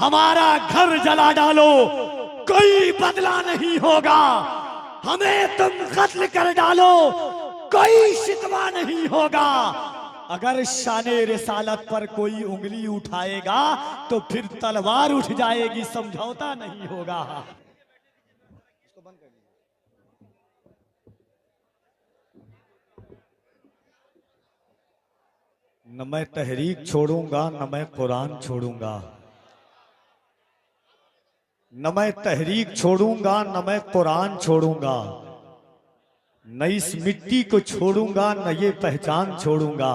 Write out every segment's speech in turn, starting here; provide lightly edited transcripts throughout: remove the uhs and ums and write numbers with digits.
हमारा घर जला डालो, कोई बदला नहीं होगा। हमें तुम कत्ल कर डालो, कोई शिकवा नहीं होगा। अगर शाने रिसालत पर कोई उंगली उठाएगा तो फिर तलवार उठ जाएगी, समझौता नहीं होगा। न मैं तहरीक छोड़ूंगा, न मैं कुरान छोड़ूंगा। न मैं तहरीक छोड़ूंगा, न मैं कुरान छोड़ूंगा। न इस मिट्टी को छोड़ूंगा, न ये पहचान छोड़ूंगा।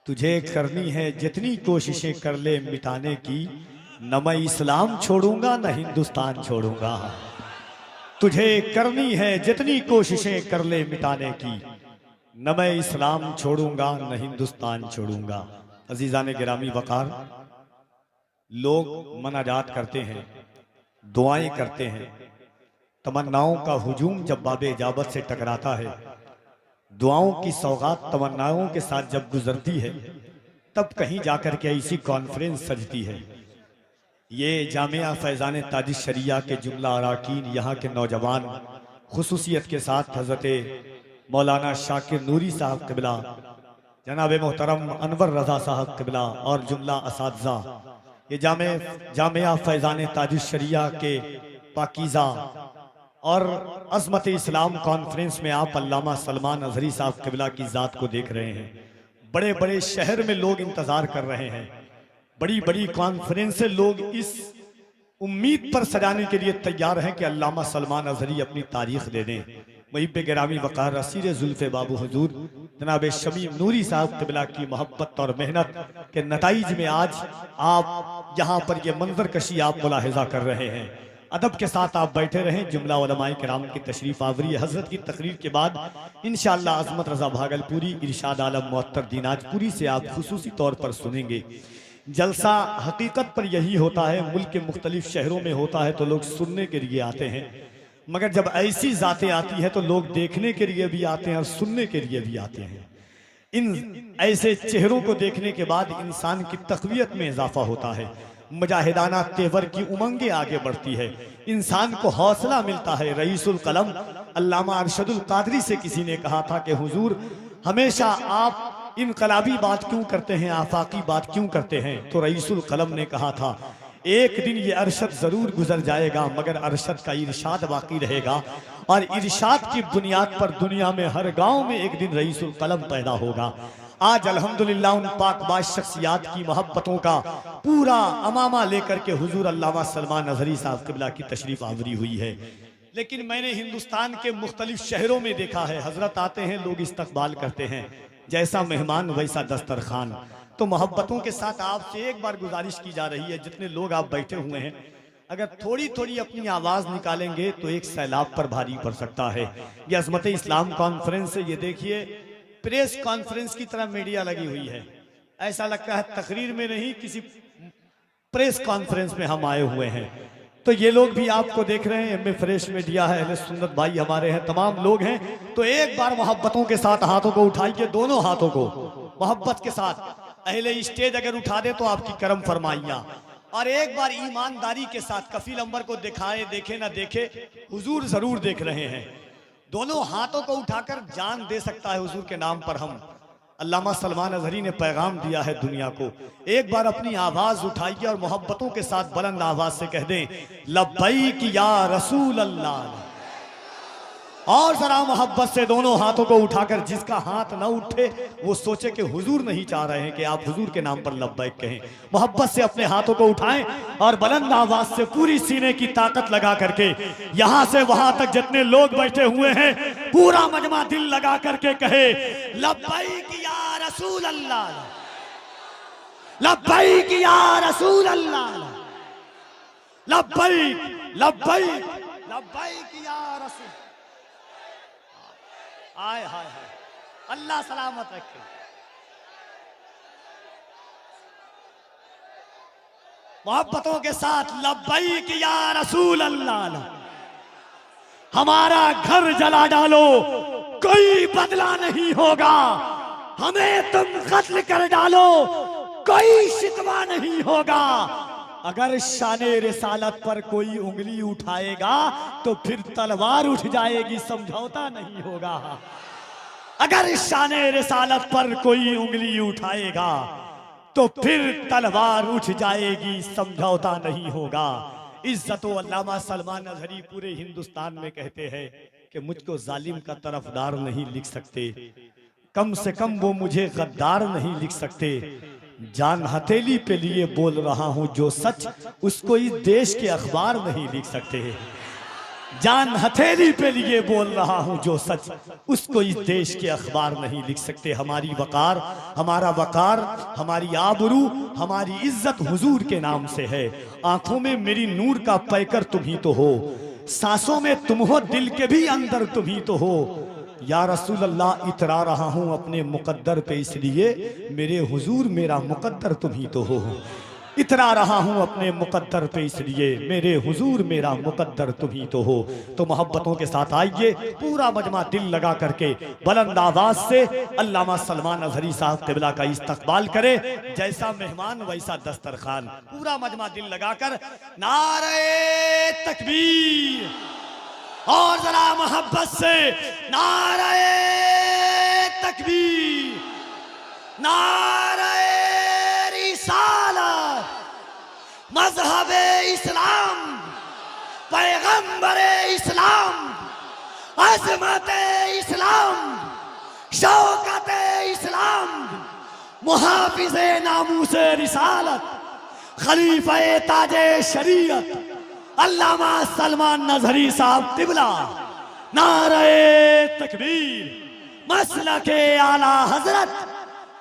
तुझे करनी है जितनी कोशिशें कर ले मिटाने की, न मैं इस्लाम छोड़ूंगा, न हिंदुस्तान छोड़ूंगा। तुझे करनी है जितनी कोशिशें कर ले मिटाने की, न मैं इस्लाम छोड़ूंगा, न हिंदुस्तान छोड़ूंगा। अजीजान गिरामी वकार, लोग मनाजात करते हैं, दुआएं करते हैं। तमन्नाओं का हुजूम जब बाबे इजाबत से टकराता है, दुआओं की सौगात तमन्नाओं के साथ जब गुजरती है, तब कहीं जाकर के ऐसी कॉन्फ्रेंस सजती है। ये जामिया फैजान ताज शरिया के जुमला अराकीन, यहाँ के नौजवान, खुसूसियत के साथ हजरत मौलाना शाकिर नूरी साहब क़िबला, जनाब मोहतरम अनवर रजा साहब क़िबला और जुमला असातिज़ा, ये जामिया फैजान ताज शरिया के पाकीज़ा और अज़मत इस्लाम कॉन्फ्रेंस में आप अल्लामा सलमान अजहरी साहब क़िबला की ज़ात को देख रहे हैं। बड़े बड़े शहर में लोग इंतज़ार कर रहे हैं, बड़ी बड़ी कॉन्फ्रेंसें लोग इस उम्मीद पर सजाने के लिए तैयार हैं कि अल्लामा सलमान अजहरी अपनी तारीख दे दें। मुहिब गिरामी वक़ार असीर जुल्फ़े बाबू हुजूर जनाब शमीम नूरी साहब क़िबला की मोहब्बत और मेहनत के नताइज में आज आप यहाँ पर ये मंजर कशी आप मुलाहिज़ा कर रहे हैं। अदब के साथ आप बैठे रहें। जुमला उलमाए किराम की तशरीफ आवरी हजरत की तकरीर के बाद इंशाअल्लाह अज़मत रज़ा भागलपुरी, इरशाद आलम मुअत्तर दिनाजपुरी से आप खुसूसी तौर पर सुनेंगे। जलसा हकीकत पर यही होता है, मुल्क के मुख्तलिफ शहरों में होता है तो लोग सुनने के लिए आते हैं, मगर जब ऐसी ज़ातें आती है तो लोग देखने के लिए भी आते हैं और सुनने के लिए भी आते हैं। इन ऐसे चेहरों को देखने के बाद इंसान की तक़वियत में इजाफा होता है, मुजाहिदाना तेवर की उमंगें आगे बढ़ती है, इंसान को हौसला मिलता है। रईसुल कलम अल्लामा अरशदुल कादरी से किसी ने कहा था कि हुजूर हमेशा आप इनकलाबी बात क्यों करते हैं, आफाकी बात क्यों करते हैं? तो रईसुल कलम ने कहा था एक दिन ये अरशद जरूर गुजर जाएगा, मगर अरशद का इरशाद बाकी रहेगा, और इरशाद की बुनियाद पर दुनिया में हर गांव में एक दिन रईसुल कलम पैदा होगा। आज अल्हम्दुलिल्लाह उन पाकबाज शख्सियात की मोहब्बतों का पूरा अमामा लेकर के हुजूर अल्लामा सलमान अजहरी साहब क़िबला की तशरीफ आवरी हुई है। लेकिन मैंने हिंदुस्तान के मुख्तलिफ शहरों में देखा है, हजरत आते हैं, लोग इस्तकबाल करते हैं, जैसा मेहमान वैसा दस्तरखान। तो मोहब्बतों के साथ आपसे एक बार गुजारिश की जा रही है, जितने लोग आप बैठे हुए हैं, अगर थोड़ी थोड़ी अपनी आवाज़ निकालेंगे तो एक सैलाब पर भारी पड़ सकता है। ये अज़मत इस्लाम कॉन्फ्रेंस है, ये देखिए प्रेस कॉन्फ्रेंस की तरह मीडिया लगी हुई है, ऐसा लगता है तकरीर में नहीं किसी प्रेस कॉन्फ्रेंस में हम आए हुए हैं। तो ये लोग भी आपको देख रहे हैं, एम ए फ्रेश मीडिया है, अहले सुन्नत भाई हमारे हैं, तमाम लोग हैं। तो एक बार मोहब्बतों के साथ हाथों को उठाइए, दोनों हाथों को मोहब्बत के साथ। अहले स्टेज अगर उठा दे तो आपकी करम फरमाइया, और एक बार ईमानदारी के साथ कफील अंबर को दिखाए, देखे ना देखे, हुजूर जरूर देख रहे हैं। दोनों हाथों को उठाकर जान दे सकता है हुजूर के नाम पर हम। अल्लामा सलमान अजहरी ने पैगाम दिया है दुनिया को। एक बार अपनी आवाज उठाइए और मोहब्बतों के साथ बुलंद आवाज से कह दें लब्बैक या रसूल अल्लाह। और जरा मोहब्बत से दोनों हाथों को उठाकर, जिसका हाथ न उठे वो सोचे कि हुजूर नहीं चाह रहे हैं कि आप हुजूर के नाम पर लब्बैक कहें। मोहब्बत से अपने हाथों को उठाएं और बुलंद आवाज से पूरी सीने की ताकत लगा करके, यहां से वहां तक जितने लोग बैठे हुए हैं, पूरा मजमा दिल लगा करके कहे लब्बैक या रसूल अल्लाह, लब्बैक या रसूल अल्लाह, लब्बैक लब्बैक लब्बैक या रसूल। आय हाय हाय, अल्लाह सलामत रखे। मोहब्बतों के साथ लब्बैक या रसूल अल्लाह। हमारा घर जला डालो, कोई बदला नहीं होगा। हमें तुम कत्ल कर डालो, कोई शिकवा नहीं होगा। अगर शाने रिसालत पर कोई उंगली उठाएगा तो फिर तलवार उठ जाएगी, समझौता नहीं होगा। अगर शाने रिसालत पर कोई उंगली उठाएगा तो फिर तलवार उठ जाएगी, समझौता नहीं होगा। इज्जतो अल्लामा सलमान अजहरी पूरे हिंदुस्तान में कहते हैं कि मुझको जालिम का तरफदार नहीं लिख सकते, कम से कम वो मुझे गद्दार नहीं लिख सकते। जान हथेली पे लिए बोल रहा हूं जो सच, उसको इस देश के अखबार नहीं लिख सकते। जान हथेली पे लिए बोल रहा हूं जो सच, उसको इस देश के अखबार नहीं लिख सकते। हमारी वकार, हमारा वकार, हमारी आबरू, हमारी इज्जत हुजूर के नाम से है। आंखों में मेरी नूर का पैकर तुम ही तो हो, सांसों में तुम हो, दिल के भी अंदर तुम ही तो हो। या रसूल अल्लाह इतरा रहा हूं अपने मुकद्दर पे, इसलिए मेरे हुजूर मेरा मुकद्दर तुम ही तो हो। इतरा रहा हूं अपने मुकद्दर पे, इसलिए मेरे हुजूर मेरा मुकद्दर तुम ही तो हो। तो मोहब्बतों के साथ आइए, पूरा मजमा दिल लगा करके बुलंद आवाज से अल्लामा सलमान अजहरी साहब क़िबला का इस्तकबाल करे। जैसा मेहमान वैसा दस्तरखान, पूरा मजमा दिल लगाकर नारे तकबीर, और जरा मोहब्बत से नारे तकबीर, नारे रिसालत, मजहबे इस्लाम, पैगंबरे इस्लाम, अज़मते इस्लाम, शौकते इस्लाम, मुहाफिज़े नामूसे रिसालत, खलीफे ताजे शरीयत अल्लामा सलमान अजहरी साहब क़िबला। नारे तकबीर, मसलके आला हजरत,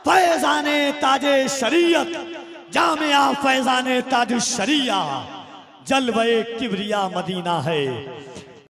फैजाने ताजे शरीयत, जामिया फैजाने ताज शरिया, जलवे किबरिया मदीना है।